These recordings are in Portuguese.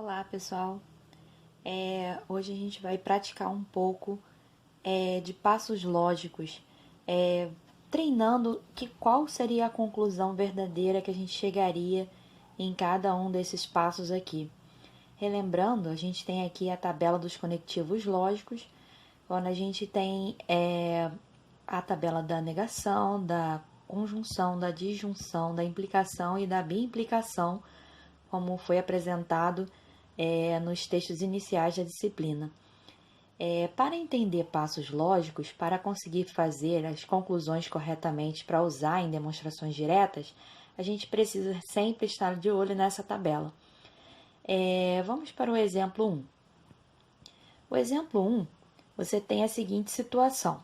Olá, pessoal. Hoje a gente vai praticar um pouco de passos lógicos, treinando qual seria a conclusão verdadeira que a gente chegaria em cada um desses passos aqui. Relembrando, a gente tem aqui a tabela dos conectivos lógicos, onde a gente tem a tabela da negação, da conjunção, da disjunção, da implicação e da bimplicação, como foi apresentado nos textos iniciais da disciplina. Para entender passos lógicos, para conseguir fazer as conclusões corretamente para usar em demonstrações diretas, a gente precisa sempre estar de olho nessa tabela. Vamos para o exemplo 1. O exemplo 1, você tem a seguinte situação.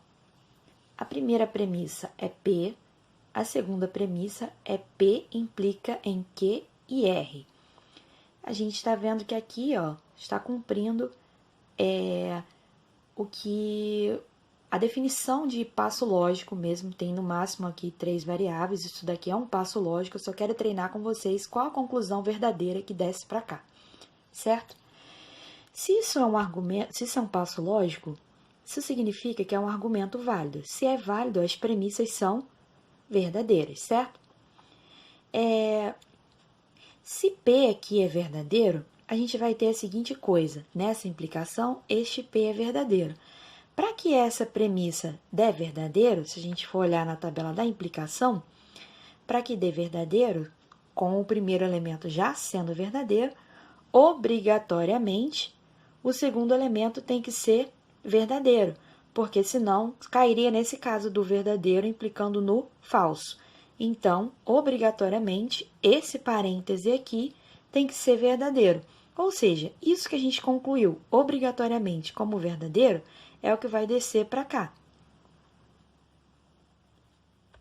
A primeira premissa é P, a segunda premissa é P implica em Q e R. A gente está vendo que aqui está cumprindo a definição de passo lógico mesmo, tem no máximo aqui 3 variáveis, isso daqui é um passo lógico, eu só quero treinar com vocês qual a conclusão verdadeira que desce para cá, certo? Se isso é um argumento, se isso é um passo lógico, isso significa que é um argumento válido. Se é válido, as premissas são verdadeiras, certo? Se P aqui é verdadeiro, a gente vai ter a seguinte coisa. Nessa implicação, este P é verdadeiro. Para que essa premissa dê verdadeiro, se a gente for olhar na tabela da implicação, para que dê verdadeiro, com o primeiro elemento já sendo verdadeiro, obrigatoriamente, o segundo elemento tem que ser verdadeiro, porque senão cairia nesse caso do verdadeiro implicando no falso. Então, obrigatoriamente, esse parêntese aqui tem que ser verdadeiro. Ou seja, isso que a gente concluiu obrigatoriamente como verdadeiro é o que vai descer para cá.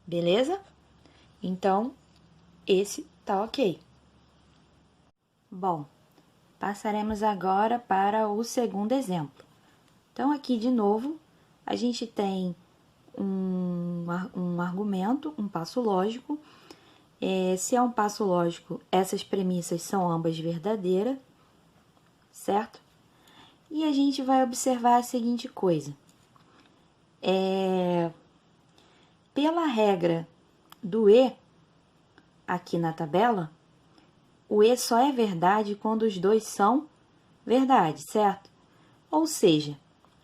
Beleza? Então, esse tá ok. Bom, passaremos agora para o segundo exemplo. Então, aqui de novo, a gente tem um argumento, um passo lógico. Se é um passo lógico, essas premissas são ambas verdadeiras, certo? E a gente vai observar a seguinte coisa. Pela regra do E, aqui na tabela, o E só é verdade quando os dois são verdade, certo? Ou seja,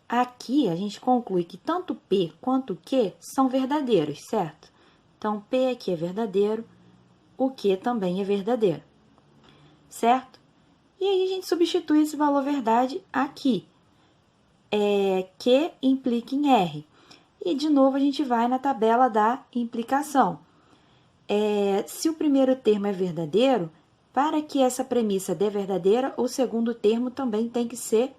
aqui a gente conclui que tanto P quanto Q são verdadeiros, certo? Então, P aqui é verdadeiro, o Q também é verdadeiro, certo? E aí a gente substitui esse valor verdade aqui. Q implica em R. E, de novo, a gente vai na tabela da implicação. Se o primeiro termo é verdadeiro, para que essa premissa dê verdadeira, o segundo termo também tem que ser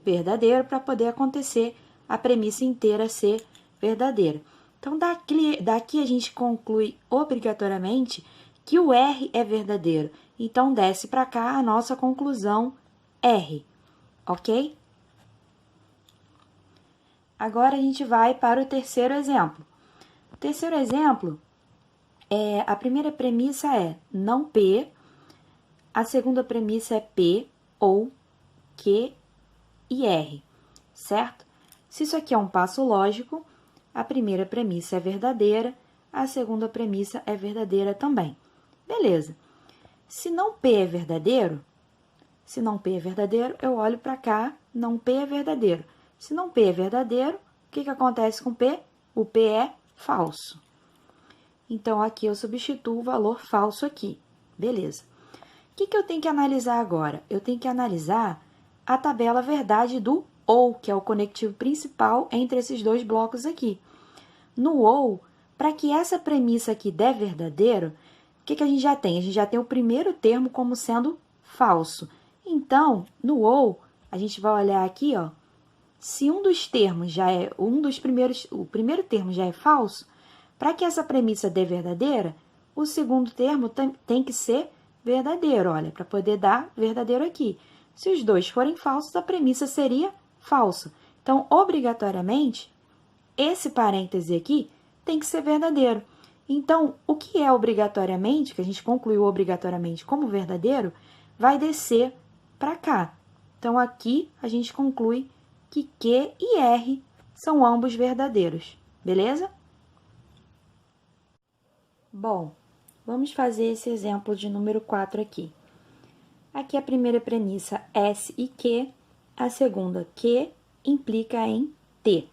verdadeiro para poder acontecer a premissa inteira ser verdadeira. Então, daqui a gente conclui obrigatoriamente que o R é verdadeiro. Então, desce para cá a nossa conclusão R, ok? Agora, a gente vai para o terceiro exemplo. O terceiro exemplo, a primeira premissa é não P, a segunda premissa é P ou Q e R, certo? Se isso aqui é um passo lógico, a primeira premissa é verdadeira, a segunda premissa é verdadeira também. Beleza. Se não P é verdadeiro, eu olho para cá, não P é verdadeiro. Se não P é verdadeiro, o que acontece com P? O P é falso. Então, aqui eu substituo o valor falso aqui. Beleza. O que eu tenho que analisar agora? Eu tenho que analisar a tabela verdade do OU, que é o conectivo principal entre esses dois blocos aqui. No OU, para que essa premissa aqui dê verdadeiro, o que a gente já tem? A gente já tem o primeiro termo como sendo falso. Então, no OU, a gente vai olhar aqui, se um dos termos já é, o primeiro termo já é falso, para que essa premissa dê verdadeira, o segundo termo tem que ser verdadeiro, olha, para poder dar verdadeiro aqui. Se os dois forem falsos, a premissa seria falsa. Então, obrigatoriamente, esse parêntese aqui tem que ser verdadeiro. Então, o que é obrigatoriamente, que a gente concluiu obrigatoriamente como verdadeiro, vai descer para cá. Então, aqui a gente conclui que Q e R são ambos verdadeiros, beleza? Bom, vamos fazer esse exemplo de número 4 aqui. Aqui a primeira premissa, S e Q, a segunda, Q implica em T.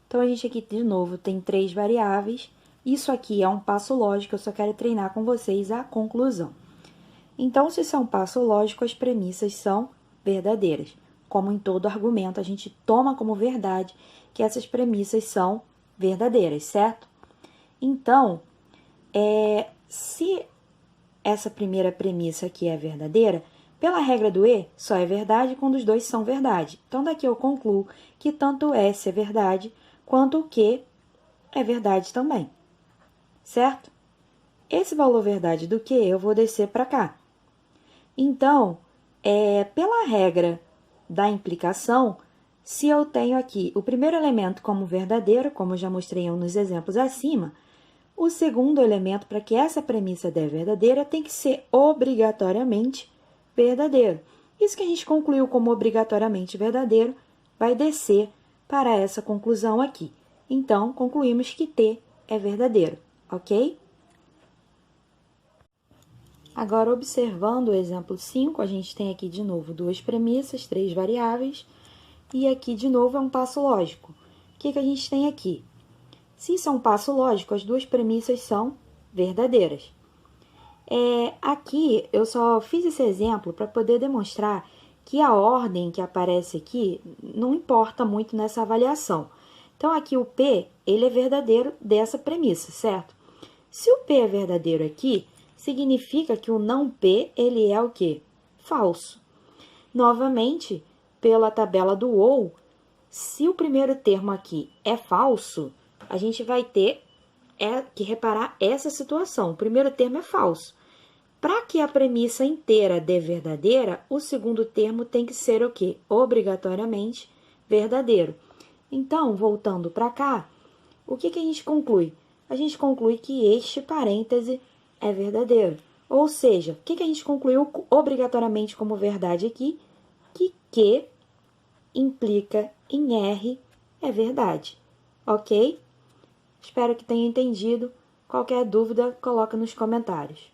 Então, a gente aqui, de novo, tem 3 variáveis. Isso aqui é um passo lógico, eu só quero treinar com vocês a conclusão. Então, se são passo lógico, as premissas são verdadeiras. Como em todo argumento, a gente toma como verdade que essas premissas são verdadeiras, certo? Então, se essa primeira premissa aqui é verdadeira, pela regra do E, só é verdade quando os dois são verdade. Então, daqui eu concluo que tanto o S é verdade, quanto o Q é verdade também, certo? Esse valor verdade do Q eu vou descer para cá. Então, pela regra da implicação, se eu tenho aqui o primeiro elemento como verdadeiro, como eu já mostrei nos exemplos acima, o segundo elemento, para que essa premissa dê verdadeira, tem que ser obrigatoriamente verdadeiro. Isso que a gente concluiu como obrigatoriamente verdadeiro vai descer para essa conclusão aqui. Então, concluímos que T é verdadeiro, ok? Agora, observando o exemplo 5, a gente tem aqui de novo 2 premissas, 3 variáveis, e aqui de novo é um passo lógico. O que a gente tem aqui? Se isso é um passo lógico, as 2 premissas são verdadeiras. Aqui, eu só fiz esse exemplo para poder demonstrar que a ordem que aparece aqui não importa muito nessa avaliação. Então, aqui o P, ele é verdadeiro dessa premissa, certo? Se o P é verdadeiro aqui, significa que o não P, ele é o quê? Falso. Novamente, pela tabela do OU, se o primeiro termo aqui é falso, a gente vai ter que reparar essa situação. O primeiro termo é falso. Para que a premissa inteira dê verdadeira, o segundo termo tem que ser o quê? Obrigatoriamente verdadeiro. Então, voltando para cá, o que a gente conclui? A gente conclui que este parêntese é verdadeiro. Ou seja, o que a gente concluiu obrigatoriamente como verdade aqui? Que Q implica em R é verdade. Ok? Espero que tenha entendido. Qualquer dúvida, coloca nos comentários.